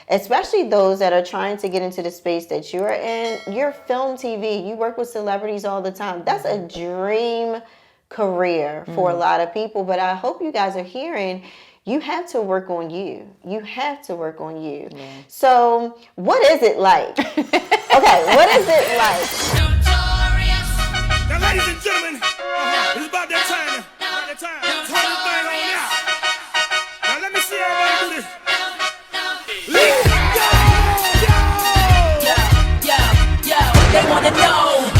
especially those that are trying to get into the space that you're in. You're film, TV, you work with celebrities all the time. That's a dream career for a lot of people. But I hope you guys are hearing, you have to work on you. You have to work on you. Yeah. So what is it like? Okay, what is it like? Now, ladies and gentlemen, it's about that time. Turn the thing on out. Now, let me see everybody do this. Let's go! They wanna know.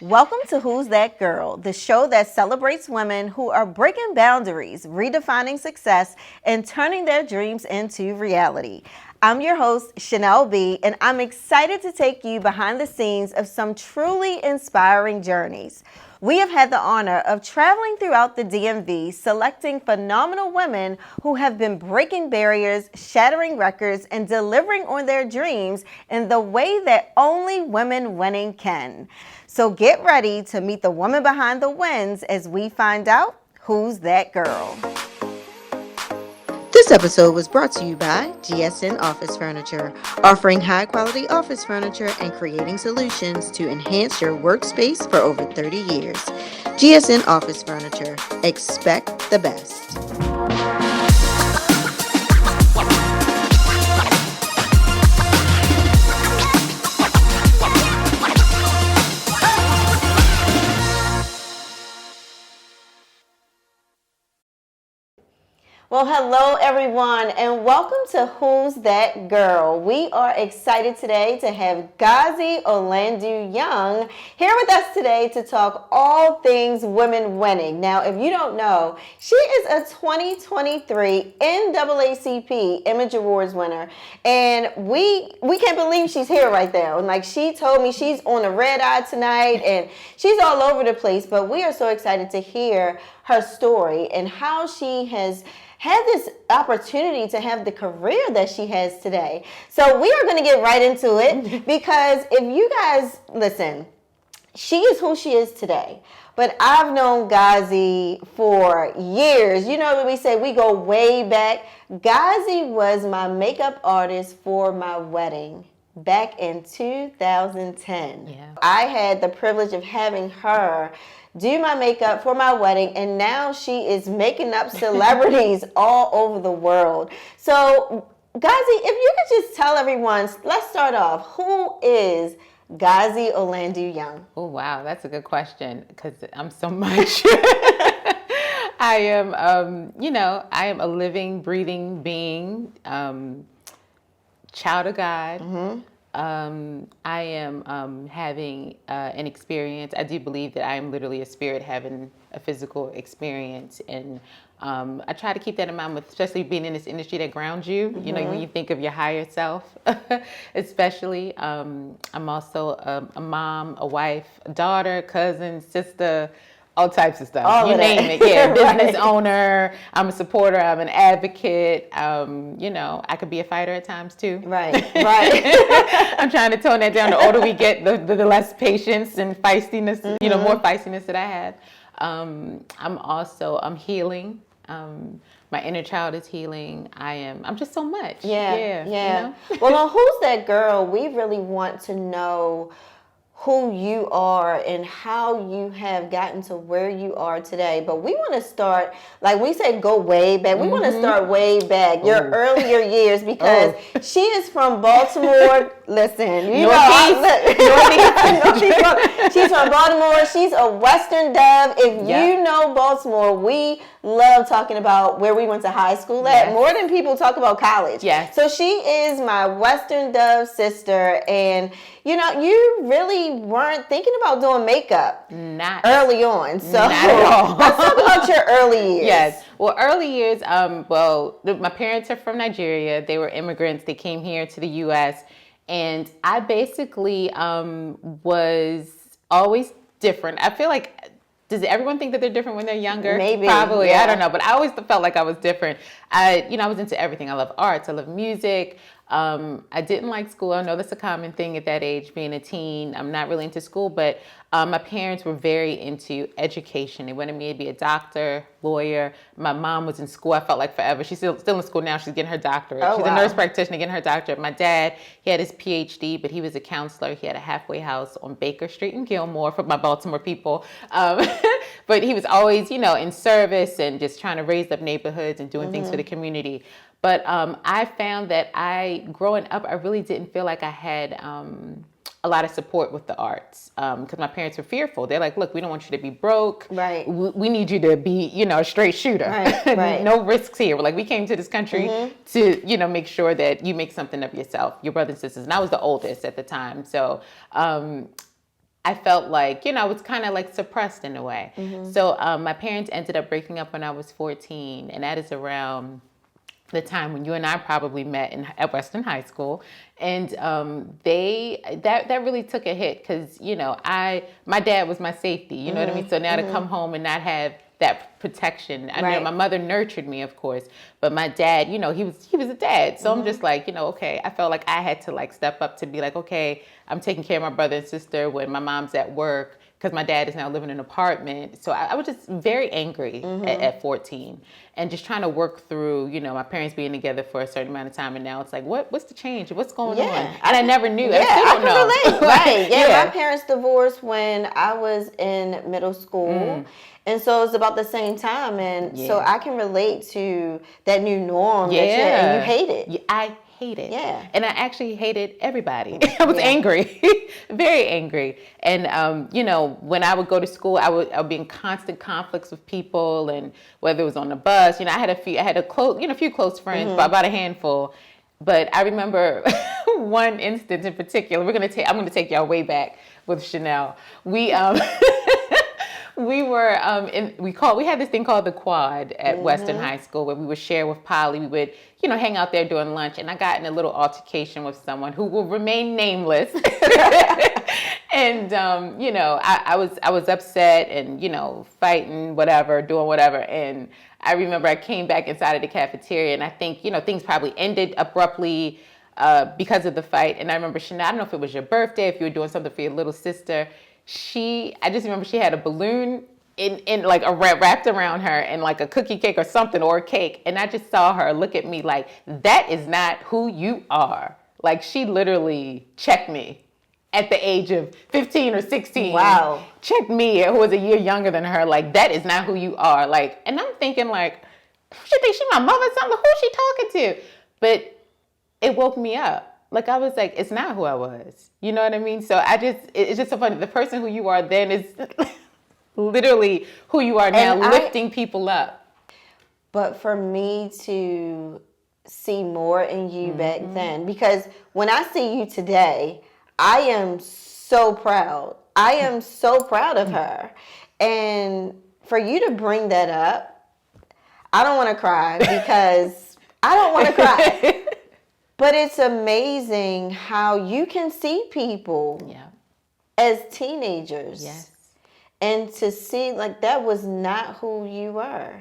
Welcome to Who's That Girl, the show that celebrates women who are breaking boundaries, redefining success, and turning their dreams into reality. I'm your host, Chanel B, and I'm excited to take you behind the scenes of some truly inspiring journeys. We have had the honor of traveling throughout the DMV, selecting phenomenal women who have been breaking barriers, shattering records, and delivering on their dreams in the way that only women winning can. So get ready to meet the woman behind the wins as we find out who's that girl. This episode was brought to you by GSN Office Furniture, offering high-quality office furniture and creating solutions to enhance your workspace for over 30 years. GSN Office Furniture. Expect the best. Well, hello everyone, and welcome to Who's That Girl. We are excited today to have Gazi Olandu Young here with us today to talk all things women winning. Now, if you don't know, she is a 2023 NAACP Image Awards winner, and we can't believe she's here right now. And like she told me, she's on the red eye tonight, and she's all over the place. But we are so excited to hear her story and how she has had this opportunity to have the career that she has today. So we are going to get right into it because if you guys listen, she is who she is today. But I've known Gazi for years. You know what we say, we go way back. Gazi was my makeup artist for my wedding back in 2010. Yeah. I had the privilege of having her do my makeup for my wedding, and now she is making up celebrities all over the world. So, Gazi, if you could just tell everyone, let's start off. Who is Gazi Olandu Young? Oh, wow. That's a good question because I'm so much. I am, I am a living, breathing being, child of God. Mm-hmm. I am having an experience. I do believe that I am literally a spirit having a physical experience. And I try to keep that in mind, with especially being in this industry that grounds you, mm-hmm. You know, when you think of your higher self, especially. I'm also a mom, a wife, a daughter, cousin, sister, all types of stuff. All you of name it. Yeah, business owner. I'm a supporter. I'm an advocate. I could be a fighter at times too. Right. I'm trying to tone that down. The older we get, the less patience and feistiness, mm-hmm. More feistiness that I have. I'm healing. My inner child is healing. I'm just so much. Yeah. Well, on Who's That Girl, we really want to know who you are and how you have gotten to where you are today. But we want to start, like we say, go way back. We want to start way back, your earlier years, because she is from Baltimore. Listen, she's from Baltimore. She's a Western Dove. If you know Baltimore, we love talking about where we went to high school at more than people talk about college. Yes. So she is my Western Dove sister, and you really weren't thinking about doing makeup early on. So not at all. Let's talk about your early years. Yes. Well, early years, my parents are from Nigeria. They were immigrants. They came here to the U.S., and I basically was always different. I feel like, does everyone think that they're different when they're younger? Maybe, Probably. yeah. I don't know. But I always felt like I was different. I was into everything. I love arts. I love music. I didn't like school. I know that's a common thing at that age, being a teen. I'm not really into school, but my parents were very into education. They wanted me to be a doctor, lawyer. My mom was in school, I felt like forever. She's still in school now. She's getting her doctorate. Oh, She's wow. a nurse practitioner getting her doctorate. My dad, he had his PhD, but he was a counselor. He had a halfway house on Baker Street in Gilmore for my Baltimore people. But he was always, in service and just trying to raise up neighborhoods and doing things for the community. But I found that growing up, I really didn't feel like I had a lot of support with the arts because my parents were fearful. They're like, look, we don't want you to be broke. Right. We need you to be, a straight shooter. Right. No risks here. We're like, we came to this country to, make sure that you make something of yourself, your brothers and sisters. And I was the oldest at the time. So I felt like, I was kind of like suppressed in a way. So my parents ended up breaking up when I was 14. And that is around the time when you and I probably met at Western High School, and that really took a hit because my dad was my safety, you know what I mean. So now to come home and not have that protection, I know my mother nurtured me, of course, but my dad, he was a dad, so I'm just like, okay, I felt like I had to like step up to be like, okay, I'm taking care of my brother and sister when my mom's at work. Because my dad is now living in an apartment. So I was just very angry at 14 and just trying to work through, my parents being together for a certain amount of time. And now it's like, what's the change? What's going on? And I never knew. Yeah, I can relate. Right. Yeah, my parents divorced when I was in middle school. And so it was about the same time. And so I can relate to that new norm and you hate it. Yeah, I hate it. Yeah. And I actually hated everybody. I was angry, very angry. And, when I would go to school, I would be in constant conflicts with people, and whether it was on the bus, I had a few close friends, but about a handful. But I remember one instance in particular. I'm going to take y'all way back with Chanel. We we had this thing called the Quad at Western High School where we would share with Polly. We would, hang out there during lunch, and I got in a little altercation with someone who will remain nameless. And I was upset and fighting, doing whatever. And I remember I came back inside of the cafeteria, and I think things probably ended abruptly because of the fight. And I remember Chanel, I don't know if it was your birthday, if you were doing something for your little sister. I just remember she had a balloon in like wrapped around her and like a cookie cake or something, or a cake. And I just saw her look at me like, that is not who you are. Like, she literally checked me at the age of 15 or 16. Wow. Checked me, who was a year younger than her, like, that is not who you are. Like, and I'm thinking like, she think she my mother or something? Who's she talking to? But it woke me up. Like, I was like, it's not who I was. You know what I mean? So it's just so funny. The person who you are then is literally who you are now, lifting people up. But for me to see more in you back then, because when I see you today, I am so proud. I am so proud of her. And for you to bring that up, I don't want to cry because I don't want to cry. But it's amazing how you can see people as teenagers. Yes. And to see, like, that was not who you were.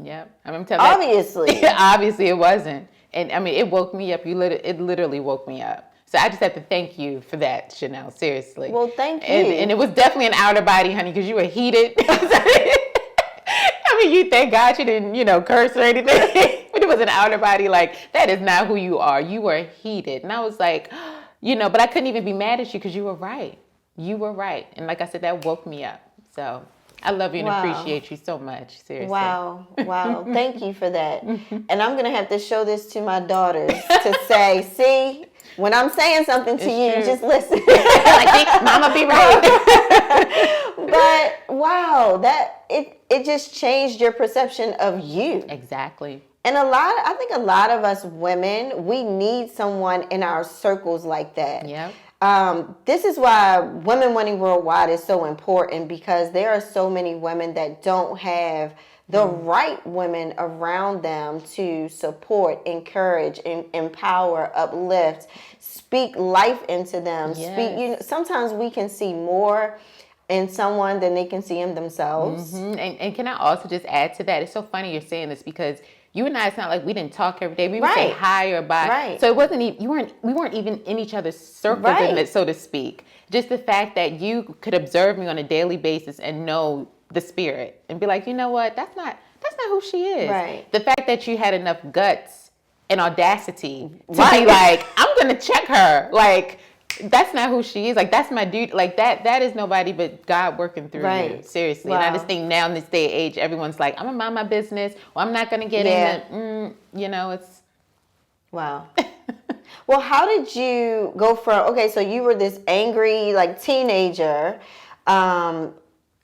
Yep. I'm telling you. Obviously. Obviously it wasn't. And I mean, it woke me up. It literally woke me up. So I just have to thank you for that, Chanel. Seriously. Well, thank you. And it was definitely an outer body, honey, because you were heated. I mean, you thank God you didn't, curse or anything. But it was an outer body. Like, that is not who you are. You were heated. And I was like, but I couldn't even be mad at you because you were right. You were right. And like I said, that woke me up. So I love you and appreciate you so much. Seriously. Wow. Thank you for that. And I'm going to have to show this to my daughters to say, see, when I'm saying something to you, just listen. Like, Mama be right. But wow, it just changed your perception of you. Exactly. And I think a lot of us women, we need someone in our circles like that. Yeah. This is why Women Winning Worldwide is so important, because there are so many women that don't have the right women around them to support, encourage, empower, uplift, speak life into them. Yes. Sometimes we can see more in someone, then they can see him themselves. And can I also just add to that? It's so funny you're saying this because you and I, it's not like we didn't talk every day. We would say hi or bye. Right. So it wasn't even, we weren't even in each other's circles, so to speak. Just the fact that you could observe me on a daily basis and know the spirit and be like, you know what, that's not who she is. Right. The fact that you had enough guts and audacity to be like, I'm gonna check her. Like, that's not who she is. Like, that's my dude. Like, that is nobody but God working through you. Seriously. Wow. And I just think now in this day and age, everyone's like, I'm gonna mind my business, or I'm not gonna get in it. It's wow. Well, how did you go from, okay, so you were this angry, like, teenager.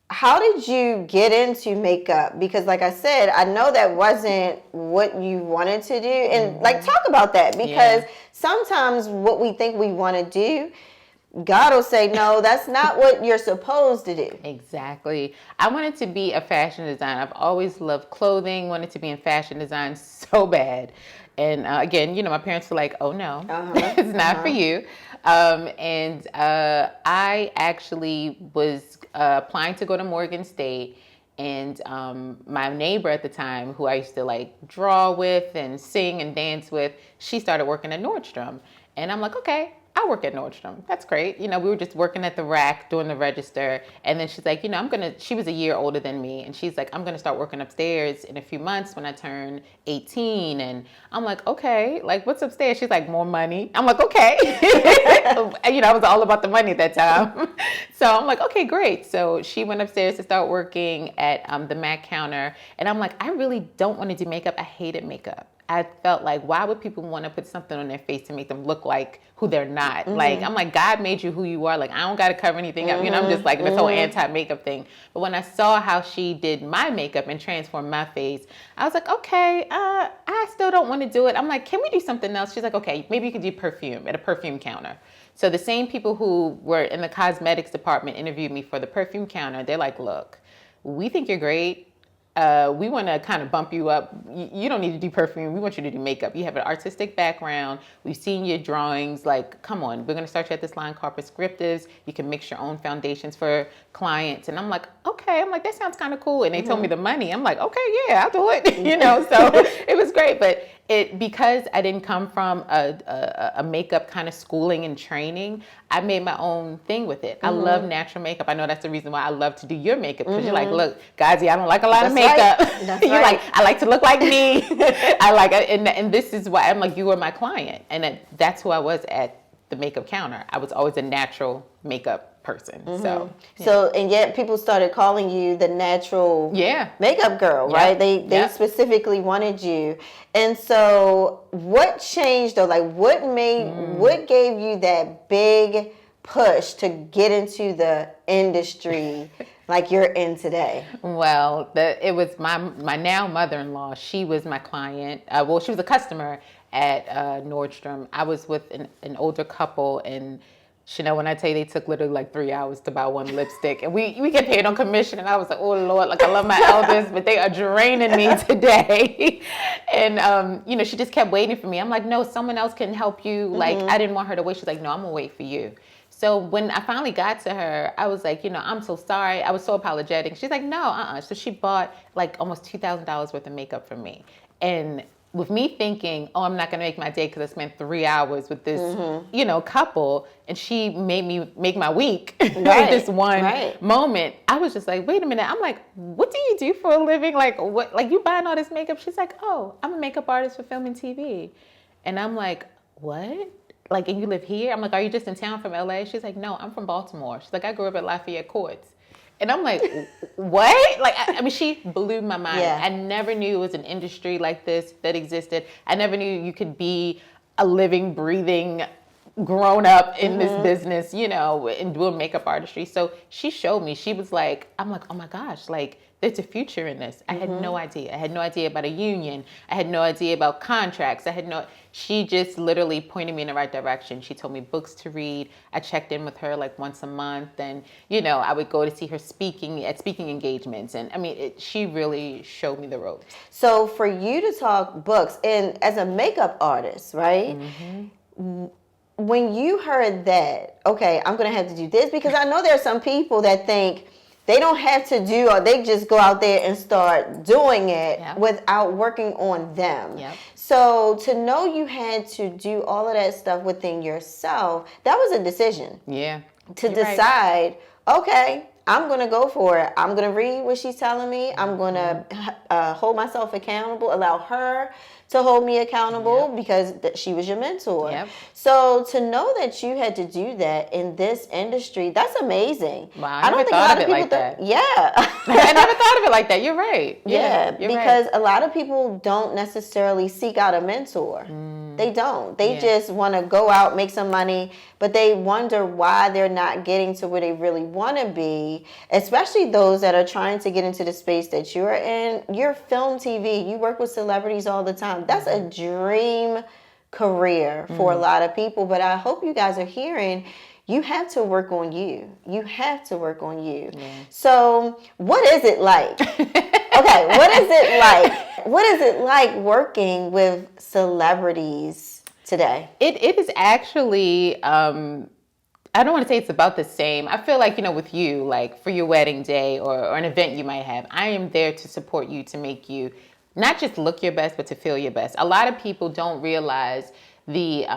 How did you get into makeup? Because like I said, I know that wasn't what you wanted to do. And like, talk about that, because sometimes what we think we want to do, God will say, no, that's not what you're supposed to do. Exactly. I wanted to be a fashion designer. I've always loved clothing, wanted to be in fashion design so bad. And again, my parents were like, oh no, it's not for you. I actually was applying to go to Morgan State, and my neighbor at the time, who I used to like draw with and sing and dance with, she started working at Nordstrom. And I'm like, okay, I work at Nordstrom. That's great. We were just working at the rack, doing the register. And then she's like, she was a year older than me. And she's like, I'm going to start working upstairs in a few months when I turn 18. And I'm like, okay, like what's upstairs? She's like, more money. I'm like, okay. I was all about the money at that time. So I'm like, okay, great. So she went upstairs to start working at the MAC counter. And I'm like, I really don't want to do makeup. I hated makeup. I felt like, why would people want to put something on their face to make them look like who they're not? Like, I'm like, God made you who you are. Like, I don't got to cover anything up. I'm just like this whole anti-makeup thing. But when I saw how she did my makeup and transformed my face, I was like, okay, I still don't want to do it. I'm like, can we do something else? She's like, okay, maybe you could do perfume at a perfume counter. So the same people who were in the cosmetics department interviewed me for the perfume counter. They're like, look, we think you're great. We want to kind of bump you up. You don't need to do perfume. We want you to do makeup. You have an artistic background. We've seen your drawings. Like, come on. We're going to start you at this line called Prescriptives. You can mix your own foundations for clients. And I'm like, okay. I'm like, that sounds kind of cool. And they told me the money. I'm like, okay, yeah, I'll do it. So it was great. But because I didn't come from a makeup kind of schooling and training, I made my own thing with it. I love natural makeup. I know that's the reason why I love to do your makeup, because you're like, look, Gazi, I don't like a lot of makeup. That's You're right. like, I like to look like me. I like it, and this is why I'm like, you were my client, and that's who I was at the makeup counter. I was always a natural makeup person. So and yet people started calling you the natural makeup girl, right? They specifically wanted you. And so what changed though? Like what gave you that big push to get into the industry like you're in today? Well, it was my now mother-in-law. She was my client. She was a customer at Nordstrom. I was with an older couple, and Chanel, when I tell you, they took literally like 3 hours to buy one lipstick, and we get paid on commission, and I was like, oh Lord, like I love my elders, but they are draining me today. And she just kept waiting for me. I'm like, no, someone else can help you. Like, I didn't want her to wait. She's like, no, I'm gonna wait for you. So when I finally got to her, I was like, I'm so sorry. I was so apologetic. She's like, no, So she bought like almost $2,000 worth of makeup from me. And with me thinking, oh, I'm not going to make my day because I spent 3 hours with this, couple, and she made me make my week this one moment. I was just like, wait a minute. I'm like, what do you do for a living? Like, what? Like, you buying all this makeup? She's like, oh, I'm a makeup artist for film and TV. And I'm like, what? Like, and you live here? I'm like, are you just in town from LA? She's like, no, I'm from Baltimore. She's like, I grew up at Lafayette Courts. And I'm like, what? Like, I mean, she blew my mind. Yeah. I never knew it was an industry like this that existed. I never knew you could be a living, breathing, grown up in this business, and doing makeup artistry. So she showed me. She was like, I'm like, oh my gosh, like, there's a future in this. I had no idea. I had no idea about a union. I had no idea about contracts. She just literally pointed me in the right direction. She told me books to read. I checked in with her like once a month, and I would go to see her speaking engagements. And I mean, she really showed me the ropes. So for you to talk books, and as a makeup artist, right? when you heard that, okay, I'm going to have to do this, because I know there are some people that think they don't have to do, or they just go out there and start doing it without working on them. Yep. So to know you had to do all of that stuff within yourself, that was a decision. Yeah. To You're decide, okay, I'm going to go for it. I'm going to read what she's telling me. I'm going to hold myself accountable, allow her to hold me accountable because she was your mentor. Yep. So to know that you had to do that in this industry, that's amazing. Wow, I never thought of it like that. Yeah. I never thought of it like that. You're right. Yeah, you're because right. a lot of people don't necessarily seek out a mentor. They don't. They just want to go out, make some money, but they wonder why they're not getting to where they really want to be, especially those that are trying to get into the space that you're in. You're film, TV, you work with celebrities all the time. That's a dream career for a lot of people, but I hope you guys are hearing, you have to work on you. You have to work on you. Yeah. So what is it like? Okay, what is it like? What is it like working with celebrities today? It is actually, I don't want to say it's about the same. I feel like, with you, like for your wedding day or an event you might have, I am there to support you, to make you not just look your best, but to feel your best. A lot of people don't realize the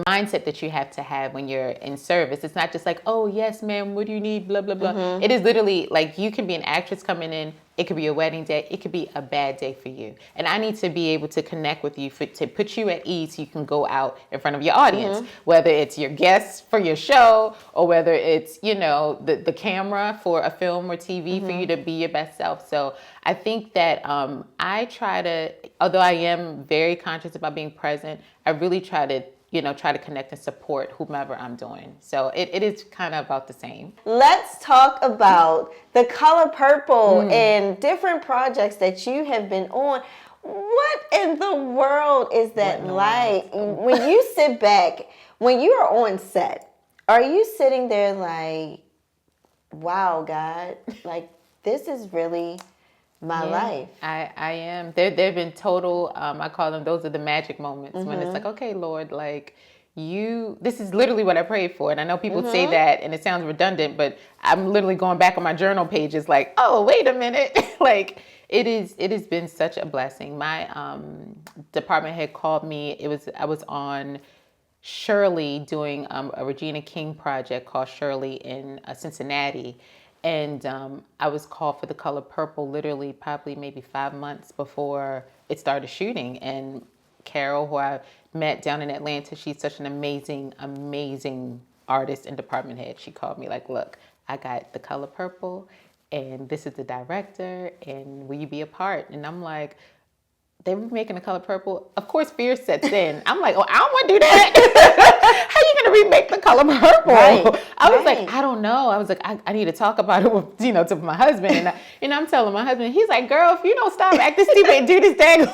mindset that you have to have when you're in service. It's not just like, oh, yes, ma'am, what do you need, blah, blah, blah. Mm-hmm. It is literally like you can be an actress coming in. It could be a wedding day. It could be a bad day for you. And I need to be able to connect with you to put you at ease so you can go out in front of your audience, whether it's your guests for your show or whether it's, the camera for a film or TV for you to be your best self. So I think that I try to, although I am very conscious about being present, I really try to connect and support whomever I'm doing. So it is kind of about the same. Let's talk about The Color Purple and different projects that you have been on. What in the world is that like? When you sit back, when you are on set, are you sitting there like, wow, God, like this is really my life? I am. There have been total, I call them, those are the magic moments when it's like, okay, Lord, like this is literally what I prayed for. And I know people say that and it sounds redundant, but I'm literally going back on my journal pages like, oh, wait a minute. Like it has been such a blessing. My department head called me. I was on Shirley doing a Regina King project called Shirley in Cincinnati. And I was called for The Color Purple literally probably maybe 5 months before it started shooting. And Carol, who I met down in Atlanta, she's such an amazing, amazing artist and department head. She called me like, look, I got The Color Purple and this is the director and will you be a part? And I'm like, they were making The Color Purple. Of course, fear sets in. I'm like, oh, I don't want to do that. How are you going to remake The Color Purple? Right, I was like, I don't know. I was like, I need to talk about it with, to my husband. And I'm telling my husband, he's like, girl, if you don't stop acting stupid and do this dang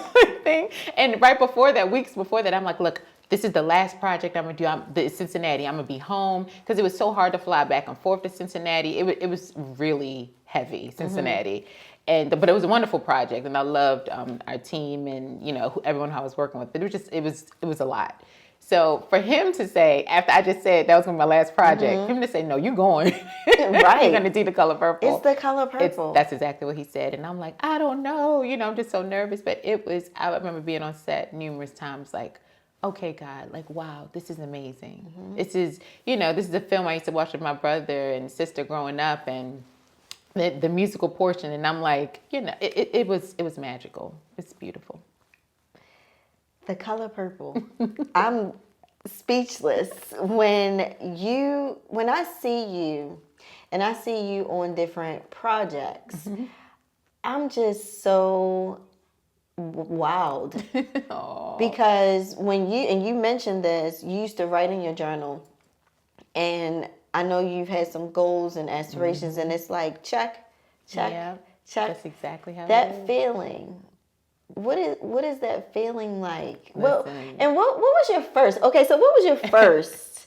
thing. And right before that, weeks before that, I'm like, look, this is the last project I'm going to do. It's Cincinnati. I'm going to be home. Because it was so hard to fly back and forth to Cincinnati. It was really heavy, Cincinnati. But it was a wonderful project, and I loved our team and everyone I was working with. But it was a lot. So for him to say, after I just said that was going to be my last project, him to say, no, you're going, right? You're going to do The Color Purple. It's The Color Purple. That's exactly what he said, and I'm like, I don't know, I'm just so nervous. But it was. I remember being on set numerous times, like, okay, God, like, wow, this is amazing. This is this is a film I used to watch with my brother and sister growing up, and the musical portion, and I'm like, it was magical. It's beautiful. The Color Purple. I'm speechless when I see you and I see you on different projects. I'm just so wowed. Because when you mentioned this, you used to write in your journal, and I know you've had some goals and aspirations, and it's like check, check. That's exactly how that feeling. What is that feeling like? Well, and what was your first? Okay, so what was your first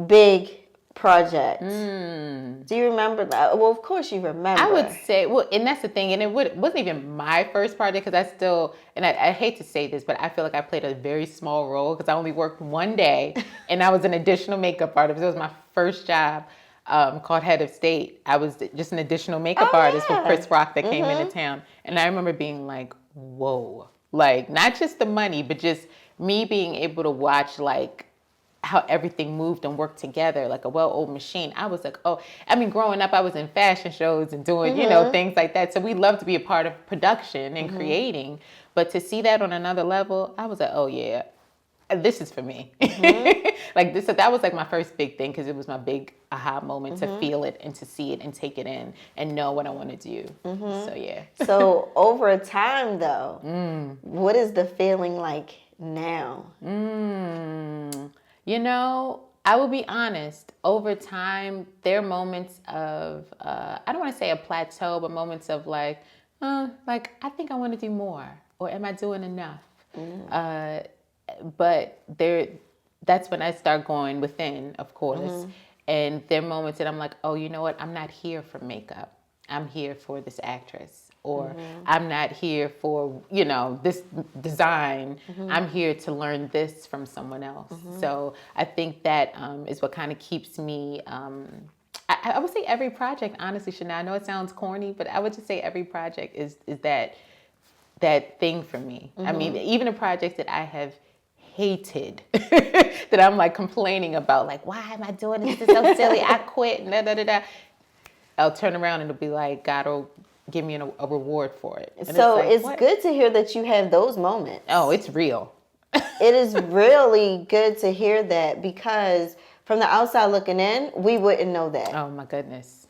big project? Do you remember that? Well, of course you remember. I would say, well, and that's the thing, and wasn't even my first project because I hate to say this, but I feel like I played a very small role because I only worked one day, and I was an additional makeup artist. It was my first job, called Head of State. I was just an additional makeup artist for Chris Rock that came into town, and I remember being like, whoa, like not just the money, but just me being able to watch like how everything moved and worked together like a well-oiled machine. I was like, oh, I mean, growing up, I was in fashion shows and doing, things like that. So we love to be a part of production and creating. But to see that on another level, I was like, oh yeah, this is for me. Like this, that was like my first big thing because it was my big aha moment to feel it and to see it and take it in and know what I want to do. So yeah. So over time though, what is the feeling like now? I will be honest, over time, there are moments of, I don't want to say a plateau, but moments of like I think I want to do more, or am I doing enough? But that's when I start going within, of course. And there are moments that I'm like, oh, you know what? I'm not here for makeup. I'm here for this actress. Or I'm not here for, this design. I'm here to learn this from someone else. So I think that is what kind of keeps me, I would say every project, honestly, Chanel, I know it sounds corny, but I would just say every project is that thing for me. I mean, even a project that I have hated, that I'm like complaining about, like, why am I doing this? This is so silly. I quit, and da. I'll turn around and it'll be like, God will give me a reward for it. And so it's good to hear that you have those moments. Oh, it's real. It is really good to hear that because from the outside looking in, we wouldn't know that. Oh my goodness.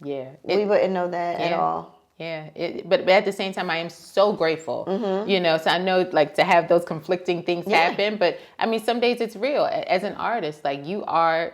Yeah. We wouldn't know that at all. Yeah. But at the same time, I am so grateful, so I know like to have those conflicting things happen, but I mean, some days it's real. As an artist, like I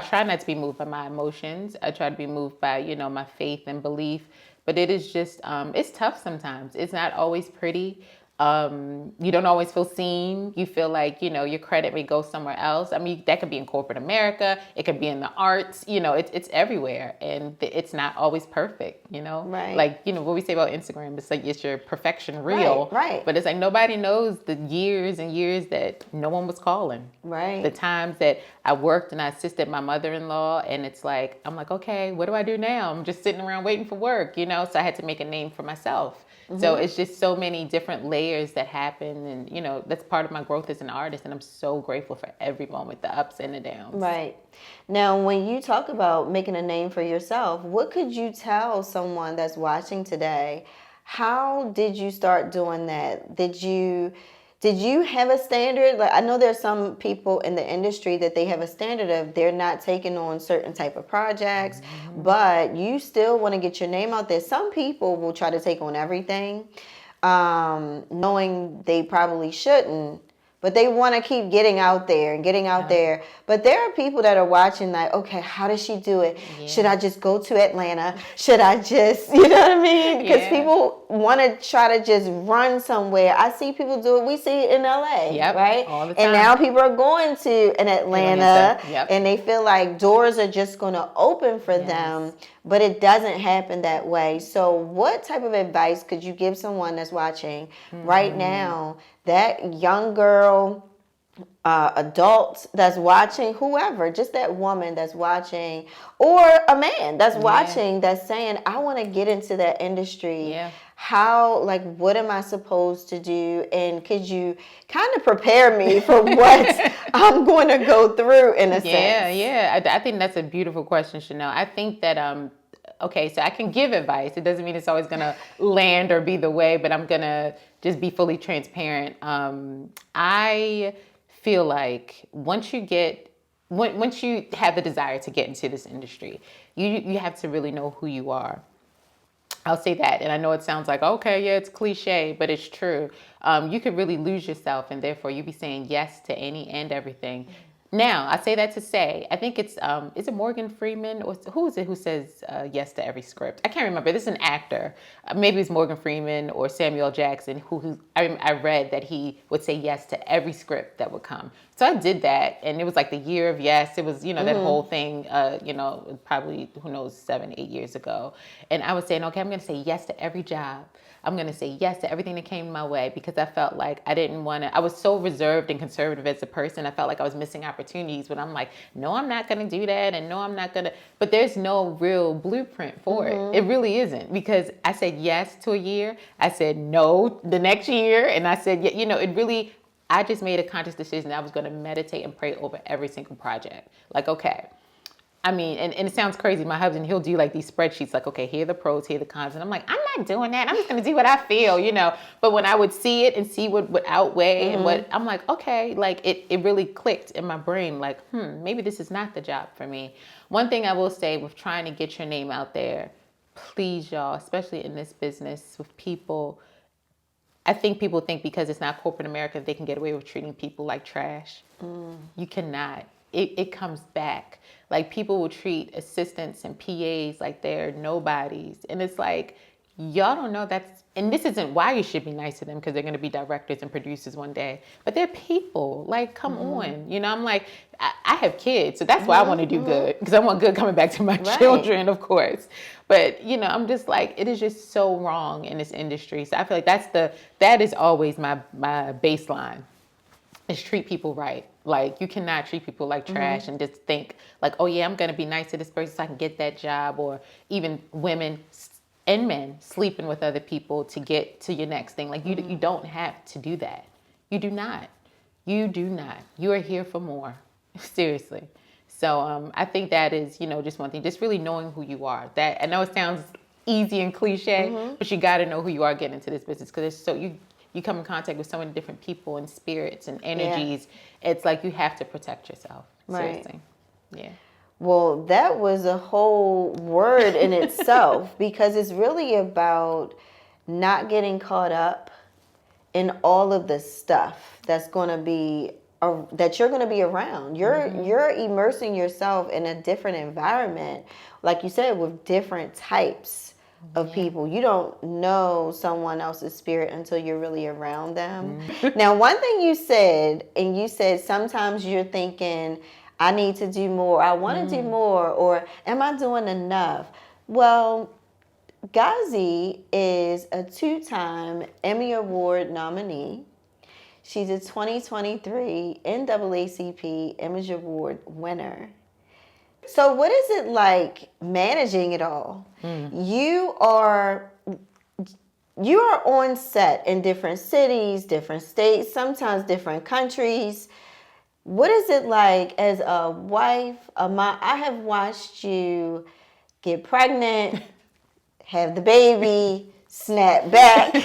try not to be moved by my emotions. I try to be moved by, my faith and belief. But it is just, it's tough sometimes. It's not always pretty. You don't always feel seen. You feel like, your credit may go somewhere else. I mean, that could be in corporate America. It could be in the arts. It's everywhere. And it's not always perfect, Right. Like, what we say about Instagram, it's like, it's your perfection reel. Right. But it's like, nobody knows the years and years that no one was calling. Right. The times that I worked and I assisted my mother-in-law, and it's like, I'm like, okay, what do I do now? I'm just sitting around waiting for work, so I had to make a name for myself. So it's just so many different layers that happen, and that's part of my growth as an artist, and I'm so grateful for every moment, the ups and the downs. Right. Now, when you talk about making a name for yourself, what could you tell someone that's watching today? How did you start doing that? Did you have a standard? Like, I know there's some people in the industry that they have a standard of they're not taking on certain type of projects, but you still want to get your name out there. Some people will try to take on everything, knowing they probably shouldn't, but they want to keep getting out there and getting out there. But there are people that are watching like, okay, how does she do it? Yeah. Should I just go to Atlanta? Should I just, you know what I mean? Because people want to try to just run somewhere. I see people do it. We see it in LA, right? All the time. And now people are going to Atlanta and they feel like doors are just going to open for them, but it doesn't happen that way. So what type of advice could you give someone that's watching right now, that young girl, adult that's watching, whoever, just that woman that's watching, or a man that's watching, that's saying, I want to get into that industry. How, like, what am I supposed to do? And could you kind of prepare me for what I'm going to go through in a sense? Yeah. I think that's a beautiful question, Chanel. I think that, okay, so I can give advice. It doesn't mean it's always going to land or be the way, but I'm going to just be fully transparent. I feel like once you have the desire to get into this industry, you have to really know who you are. I'll say that. And I know it sounds like, okay, yeah, it's cliche, but it's true. You could really lose yourself, and therefore you be saying yes to any and everything. Now, I say that to say, I think it's, is it Morgan Freeman, or who is it who says yes to every script? I can't remember. This is an actor. Maybe it's Morgan Freeman or Samuel Jackson, who I read that he would say yes to every script that would come. So I did that, and it was like the year of yes. It was, that whole thing, probably, who knows, 7, 8 years ago. And I was saying, okay, I'm going to say yes to every job. I'm going to say yes to everything that came my way, because I felt like I didn't want to, I was so reserved and conservative as a person. I felt like I was missing opportunities, but I'm like, no, I'm not going to do that. And no, I'm not going to, but there's no real blueprint for it. It really isn't, because I said yes to a year. I said no the next year. And I said, it really, I just made a conscious decision that I was going to meditate and pray over every single project. Like, okay. I mean, and it sounds crazy. My husband, he'll do like these spreadsheets, like, okay, here are the pros, here are the cons. And I'm like, I'm not doing that. I'm just going to do what I feel, But when I would see it and see what would outweigh and what, I'm like, okay, like it really clicked in my brain. Like, maybe this is not the job for me. One thing I will say with trying to get your name out there, please, y'all, especially in this business with people, I think people think because it's not corporate America, they can get away with treating people like trash. You cannot. It comes back. Like, people will treat assistants and PAs like they're nobodies. And it's like, y'all don't know that's, and this isn't why you should be nice to them, because they're going to be directors and producers one day. But they're people. Like, come on. I'm like, I have kids, so that's why I want to do good, because I want good coming back to my children, of course. But, I'm just like, it is just so wrong in this industry. So I feel like that is always my baseline, is treat people right. Like, you cannot treat people like trash and just think like, oh yeah, I'm going to be nice to this person so I can get that job. Or even women and men sleeping with other people to get to your next thing. Like, you don't have to do that. You do not. You do not. You are here for more. Seriously. So I think that is, just one thing, just really knowing who you are. That, I know it sounds easy and cliche, but you got to know who you are getting into this business, because it's so, you come in contact with so many different people and spirits and energies. Yeah. It's like you have to protect yourself. Seriously. Yeah. Well, that was a whole word in itself, because it's really about not getting caught up in all of the stuff that's going to be that you're going to be around. You're immersing yourself in a different environment, like you said, with different types of people. You don't know someone else's spirit until you're really around them. Now, one thing you said sometimes you're thinking, I need to do more, I want to do more, or am I doing enough? Well, Gazi is a 2-time Emmy Award nominee. She's a 2023 NAACP Image Award winner. So what is it like managing it all? You are on set in different cities, different states, sometimes different countries. What is it like as a wife, a mom? I have watched you get pregnant, have the baby, snap back,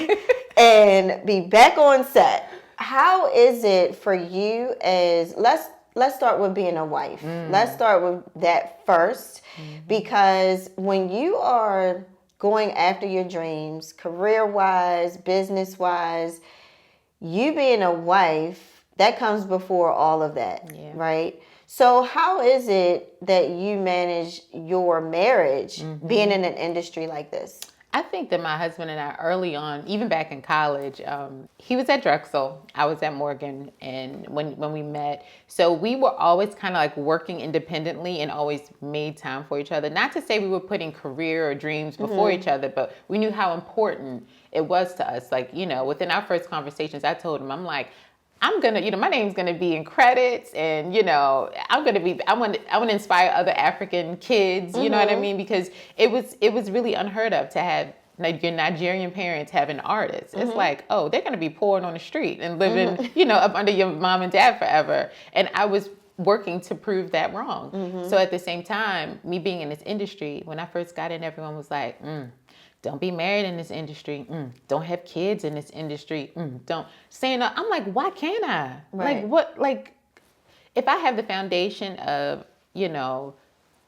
and be back on set. How is it for you as, let's start with being a wife. Let's start with that first, because when you are going after your dreams, career-wise, business-wise, you being a wife, that comes before all of that, right? So how is it that you manage your marriage being in an industry like this? I think that my husband and I, early on, even back in college, he was at Drexel, I was at Morgan, and when we met, so we were always kind of like working independently and always made time for each other. Not to say we were putting career or dreams before each other, but we knew how important it was to us. Like, within our first conversations, I told him, I'm like, I'm gonna, my name's gonna be in credits, and I want to inspire other African kids. You know what I mean? Because it was really unheard of to have your Nigerian parents having artists. It's like, oh, they're gonna be pouring on the street and living, up under your mom and dad forever. And I was working to prove that wrong. So at the same time, me being in this industry, when I first got in, everyone was like, don't be married in this industry. Don't have kids in this industry. Don't. Saying that, I'm like, why can't I? Right. Like, what? Like, if I have the foundation of,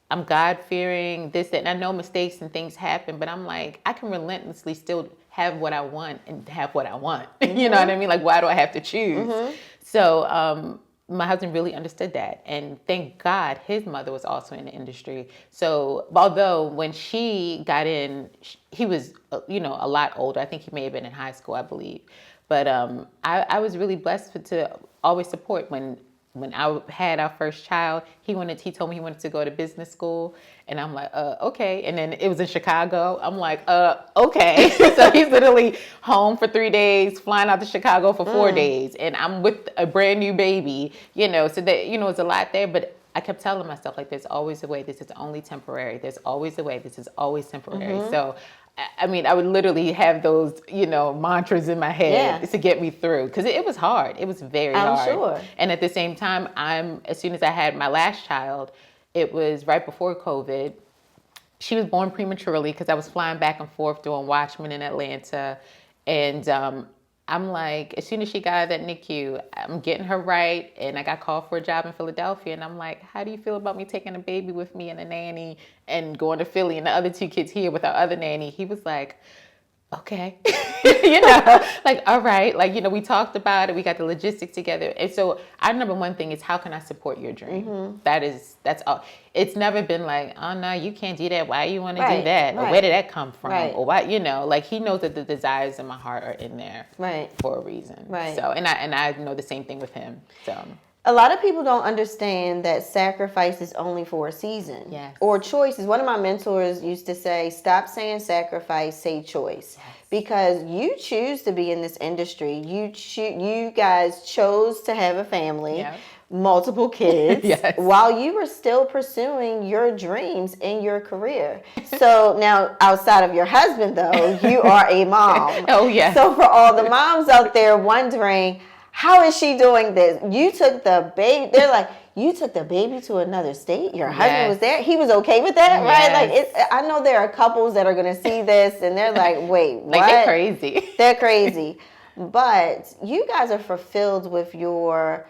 I'm God-fearing, this, that, and I know mistakes and things happen, but I'm like, I can relentlessly still have what I want and have what I want. You know what I mean? Like, why do I have to choose? So, my husband really understood that. And thank God his mother was also in the industry. So although when she got in, he was, a lot older. I think he may have been in high school, I believe. But I was really blessed to always support when when I had our first child, he told me he wanted to go to business school. And I'm like, okay. And then it was in Chicago. I'm like, okay. So he's literally home for 3 days, flying out to Chicago for 4 days. And I'm with a brand new baby, so that, it's a lot there. But I kept telling myself, like, there's always a way. This is only temporary. There's always a way. This is always temporary. So, I mean, I would literally have those, mantras in my head to get me through. Because it was hard. It was very hard. I'm sure. And at the same time, as soon as I had my last child, it was right before COVID. She was born prematurely because I was flying back and forth doing Watchmen in Atlanta. And I'm like, as soon as she got out of that NICU, I'm getting her right. And I got called for a job in Philadelphia. And I'm like, how do you feel about me taking a baby with me and a nanny and going to Philly and the other 2 kids here with our other nanny? He was like, okay, like, all right. Like, we talked about it. We got the logistics together. And so our number one thing is, how can I support your dream? That's all. It's never been like, oh no, you can't do that. Why you want to do that? Or where did that come from? Or why, like, he knows that the desires in my heart are in there for a reason. So, and I know the same thing with him. So. A lot of people don't understand that sacrifice is only for a season. Or choices. One of my mentors used to say, stop saying sacrifice, say choice. Because you choose to be in this industry. You guys chose to have a family, multiple kids, while you were still pursuing your dreams in your career. So now, outside of your husband, though, you are a mom. So for all the moms out there wondering, how is she doing this? You took the baby. They're like, you took the baby to another state. Your husband was there. He was okay with that, right? Like, I know there are couples that are going to see this and they're like, wait, what? Like, they're crazy. They're crazy. But you guys are fulfilled with your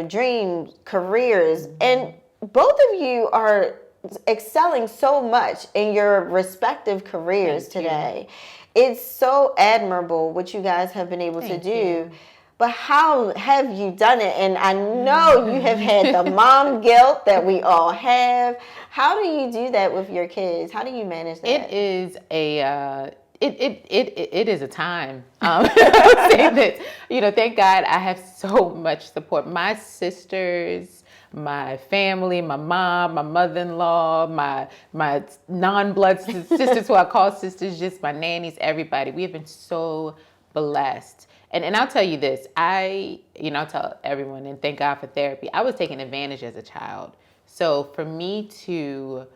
dream careers. And both of you are excelling so much in your respective careers today. It's so admirable what you guys have been able to do. But how have you done it? And I know you have had the mom guilt that we all have. How do you do that with your kids? How do you manage that? It is it is a time. I would say that, thank God I have so much support. My sisters, my family, my mom, my mother-in-law, my non-blood sisters who I call sisters, just my nannies, everybody. We have been so blessed. And I'll tell you this, I'll tell everyone, and thank God for therapy. I was taken advantage as a child. So for me to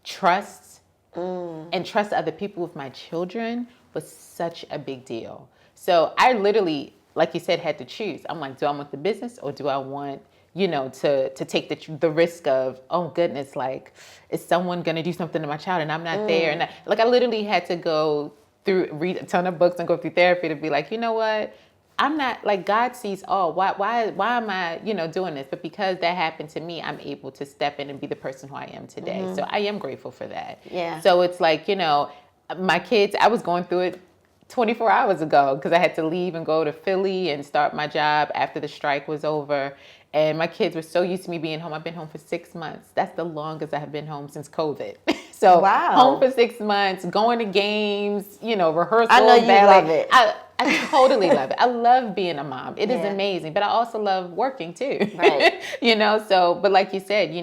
trust and trust other people with my children was such a big deal. So I literally, like you said, had to choose. I'm like, do I want the business or do I want, to take the risk of, oh goodness, like, is someone going to do something to my child and I'm not there? And I literally had to read a ton of books and go through therapy to be like, you know what? I'm not, like, God sees all. Why am I, doing this? But because that happened to me, I'm able to step in and be the person who I am today. So I am grateful for that. So it's like, my kids, I was going through it 24 hours ago because I had to leave and go to Philly and start my job after the strike was over. And my kids were so used to me being home. I've been home for 6 months. That's the longest I have been home since COVID. So home for 6 months, going to games, rehearsals. I know you love it. I totally love it. I love being a mom. It is amazing, but I also love working too. Right. But like you said,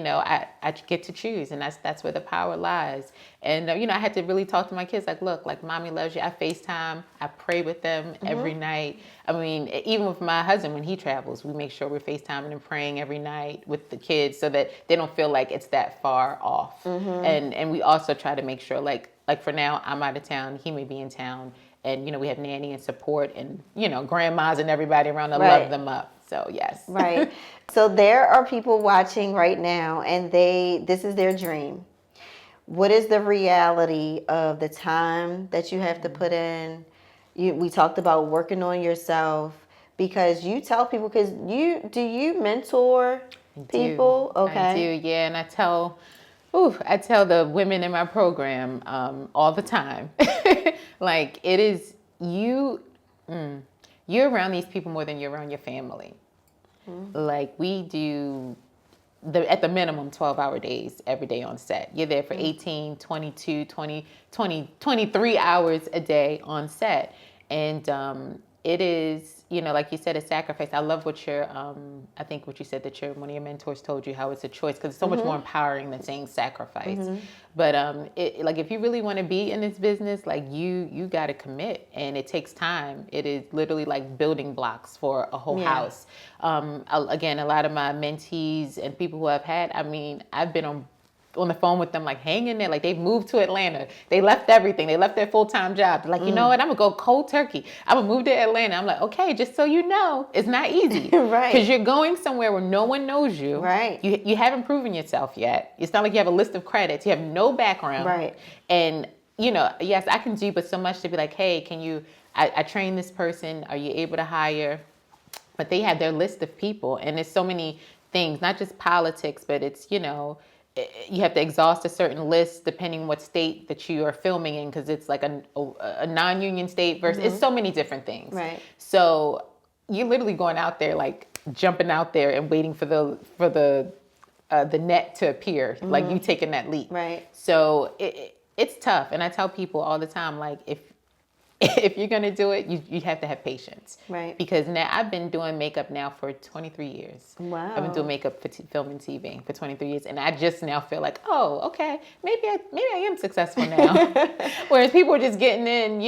I get to choose, and that's where the power lies. And, I had to really talk to my kids like, look, like, mommy loves you. I FaceTime. I pray with them every night. I mean, even with my husband, when he travels, we make sure we're FaceTiming and praying every night with the kids so that they don't feel like it's that far off. And we also try to make sure, like for now, I'm out of town. He may be in town. And, we have nanny and support and, grandmas and everybody around to love them up. So, yes. Right. So there are people watching right now and this is their dream. What is the reality of the time that you have to put in? We talked about working on yourself because you tell people, do you mentor people? Okay. I do, yeah. And I tell the women in my program all the time, like, it is you're around these people more than you're around your family. Like, we do at the minimum 12-hour days every day on set. You're there for 18, 22, 20, 23 hours a day on set. And it is, like you said, a sacrifice. I love what I think what you said that one of your mentors told you, how it's a choice, because it's so much more empowering than saying sacrifice. But like if you really want to be in this business, like you got to commit, and it takes time. It is literally like building blocks for a whole house. Again, a lot of my mentees and people who I've had, I mean, I've been on the phone with them, like hang in there, like they've moved to Atlanta, they left everything, they left their full-time job. They're like, you know what, I'm gonna go cold turkey, I'm gonna move to Atlanta. I'm like, okay, just so you know, it's not easy. Right. Because you're going somewhere where no one knows you. Right. You haven't proven yourself yet. It's not like you have a list of credits, you have no background. Right. And yes, I can do, but so much to be like, hey, can you, I train this person, are you able to hire? But they have their list of people, and there's so many things, not just politics, but it's, you have to exhaust a certain list depending on what state that you are filming in, because it's like a non-union state versus it's so many different things. Right. So you're literally going out there, like jumping out there and waiting for the net to appear, like you taking that leap. Right. So it's tough, and I tell people all the time, like if you're going to do it, you have to have patience. Right. Because now I've been doing makeup now for 23 years. Wow. I've been doing makeup for film and TV for 23 years. And I just now feel like, oh, okay, maybe I am successful now. Whereas people are just getting in,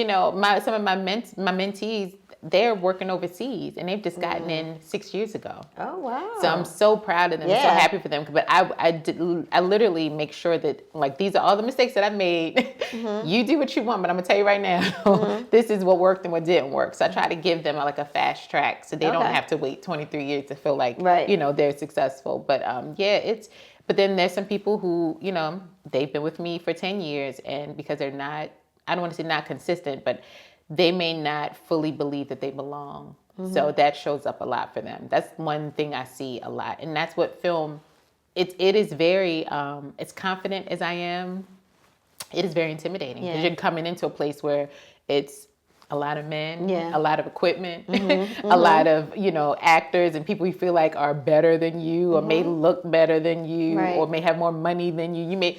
some of my mentees, they're working overseas, and they've just gotten in 6 years ago. Oh, wow. So I'm so proud of them, so happy for them. But I literally make sure that, like, these are all the mistakes that I've made. You do what you want, but I'm gonna tell you right now, this is what worked and what didn't work. So I try to give them a fast track, so they don't have to wait 23 years to feel like, they're successful. But but then there's some people who, they've been with me for 10 years, and because they're not, I don't want to say not consistent, but they may not fully believe that they belong. So that shows up a lot for them. That's one thing I see a lot. And that's what film, it is very, as confident as I am, it is very intimidating. Because you're coming into a place where it's a lot of men, a lot of equipment, a lot of, actors and people you feel like are better than you, or may look better than you, or may have more money than you.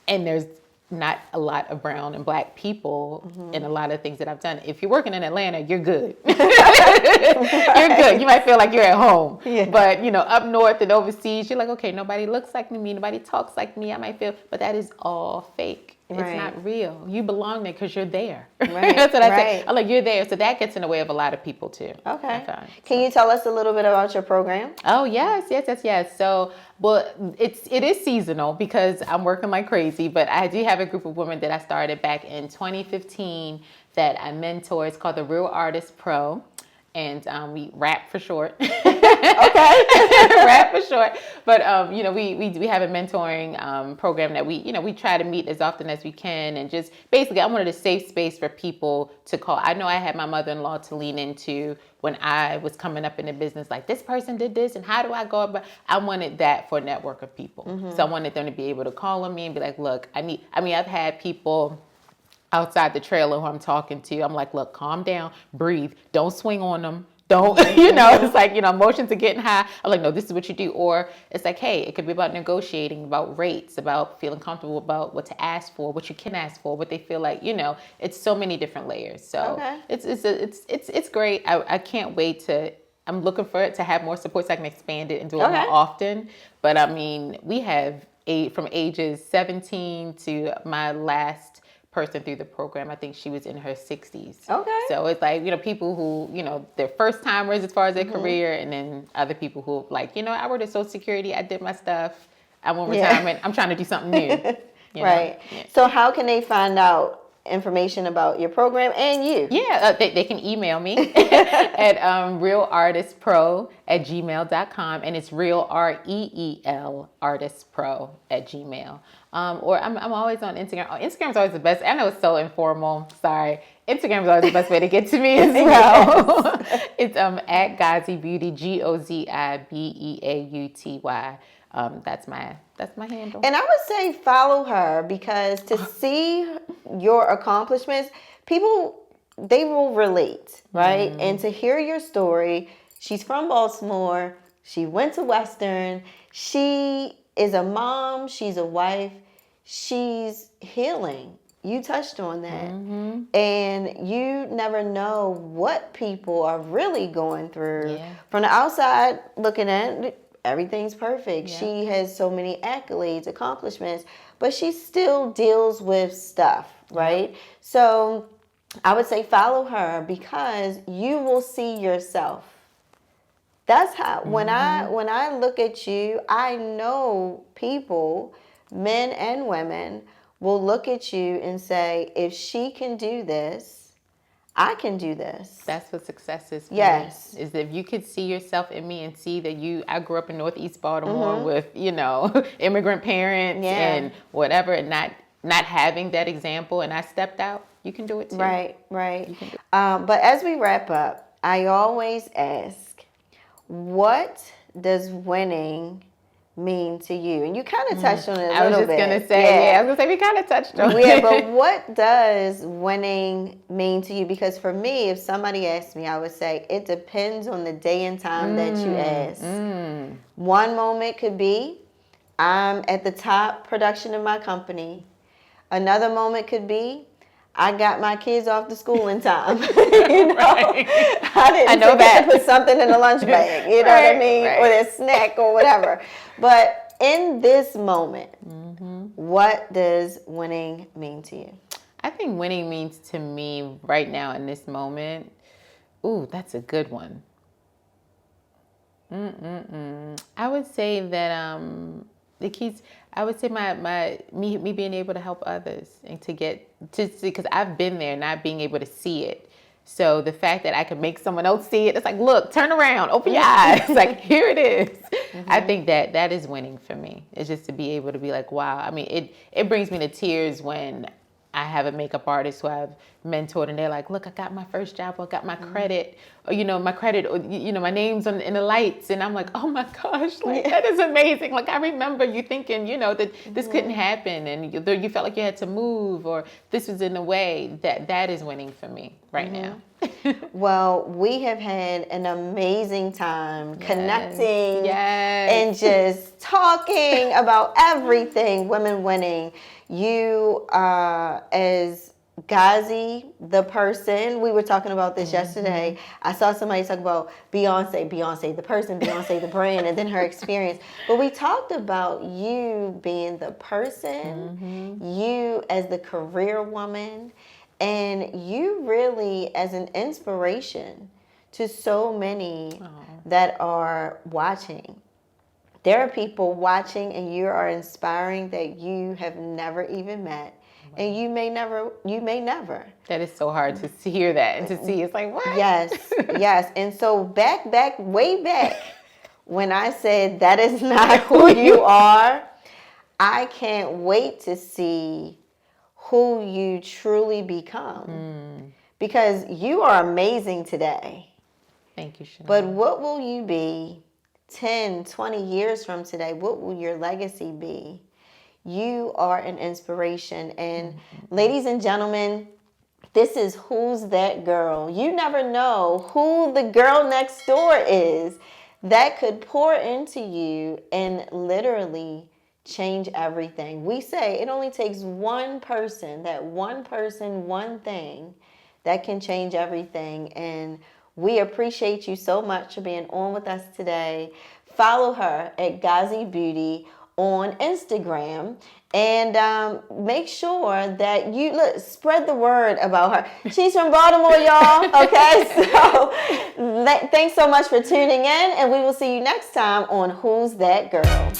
And there's not a lot of brown and black people in a lot of things that I've done. If you're working in Atlanta, you're good. You're good. You might feel like you're at home. Yeah. But, up north and overseas, you're like, okay, nobody looks like me, nobody talks like me. I might feel, but that is all fake. It's not real. You belong there because you're there. Right. That's what I say. I'm like, you're there. So that gets in the way of a lot of people too. Okay. Can you tell us a little bit about your program? Oh, yes. So, it is seasonal because I'm working like crazy, but I do have a group of women that I started back in 2015 that I mentor. It's called the Real Artist Pro. And we rap for short. Okay. Rap for short. But, we have a mentoring program that we try to meet as often as we can. And just basically, I wanted a safe space for people to call. I know I had my mother-in-law to lean into when I was coming up in the business, like, this person did this, and how do I go about? I wanted that for a network of people. So I wanted them to be able to call on me and be like, look, I've had people outside the trailer who I'm talking to. I'm like, look, calm down, breathe, don't swing on them. Don't, it's like, emotions are getting high. I'm like, no, this is what you do. Or it's like, hey, it could be about negotiating, about rates, about feeling comfortable about what to ask for, what you can ask for, what they feel like, it's so many different layers. So it's great. I can't wait I'm looking for it to have more support so I can expand it and do it more often. But we have from ages 17 to my last person through the program, I think she was in her 60s. Okay. So it's like, people who, they're first timers as far as their career, and then other people who like, I worked at Social Security, I did my stuff, I want retirement, I'm trying to do something new. Right. Yeah. So how can they find out information about your program and you? Yeah, they can email me at realartistpro@gmail.com, and it's real REEL artistpro@gmail. Or I'm always on Instagram. Oh, Instagram's always the best. I know it's so informal. Sorry. Instagram's always the best way to get to me as well. It's at Ghazi Beauty, GOZIBEAUTY. That's my handle. And I would say follow her, because to see your accomplishments, people, they will relate, right? And to hear your story, she's from Baltimore. She went to Western. She is a mom. She's a wife. She's healing. You touched on that. Mm-hmm. And you never know what people are really going through. Yeah. From the outside looking at, everything's perfect. Yeah. She has so many accolades, accomplishments, but she still deals with stuff, right? So I would say follow her because you will see yourself. That's how when I look at you, I know people, men and women, will look at you and say, if she can do this, I can do this. That's what success is for Yes. me. Is if you could see yourself in me and see that I grew up in Northeast Baltimore with, immigrant parents and whatever, and not having that example, and I stepped out, you can do it too. Right. But as we wrap up, I always ask, what does winning mean to you? And you kind of touched on it a little bit. I was just going to say, I was going to say we kind of touched on it. Yeah, but what does winning mean to you? Because for me, if somebody asked me, I would say it depends on the day and time that you ask. One moment could be I'm at the top production of my company. Another moment could be I got my kids off to school in time. Right. I didn't forget to put something in the lunch bag. You know what I mean? Right. Or their snack or whatever. But in this moment, what does winning mean to you? I think winning means to me right now in this moment, ooh, that's a good one. I would say that the keys. I would say me being able to help others and to see, because I've been there, not being able to see it. So the fact that I can make someone else see it, it's like, look, turn around, open your eyes, like here it is. I think that is winning for me. It's just to be able to be like, wow. I mean, it brings me to tears when I have a makeup artist who I've mentored, and they're like, look, I got my first job, or I got my credit, or, my credit, or, my name's in the lights. And I'm like, oh my gosh, like that is amazing. Like I remember you thinking, that this couldn't happen, and you felt like you had to move, or this was in the way. That is winning for me right now. Well, we have had an amazing time connecting and Yes. just talking about everything women winning. You as Gazi, the person, we were talking about this yesterday. I saw somebody talk about Beyonce the person, Beyonce the brand, and then her experience. But we talked about you being the person, you as the career woman, and you really as an inspiration to so many that are watching. There are people watching and you are inspiring that you have never even met. And you may never. That is so hard to hear that and to see. It's like, what? Yes. And so way back, when I said that is not who you are, I can't wait to see who you truly become. Because you are amazing today. Thank you, Chanel. But what will you be 10, 20 years from today? What will your legacy be? You are an inspiration. And ladies and gentlemen, this is Who's That Girl? You never know who the girl next door is that could pour into you and literally change everything. We say it only takes one person, one thing that can change everything. And we appreciate you so much for being on with us today. Follow her at Gazi Beauty on Instagram, and make sure that you spread the word about her. She's from Baltimore, y'all. Okay, so thanks so much for tuning in, and we will see you next time on Who's That Girl.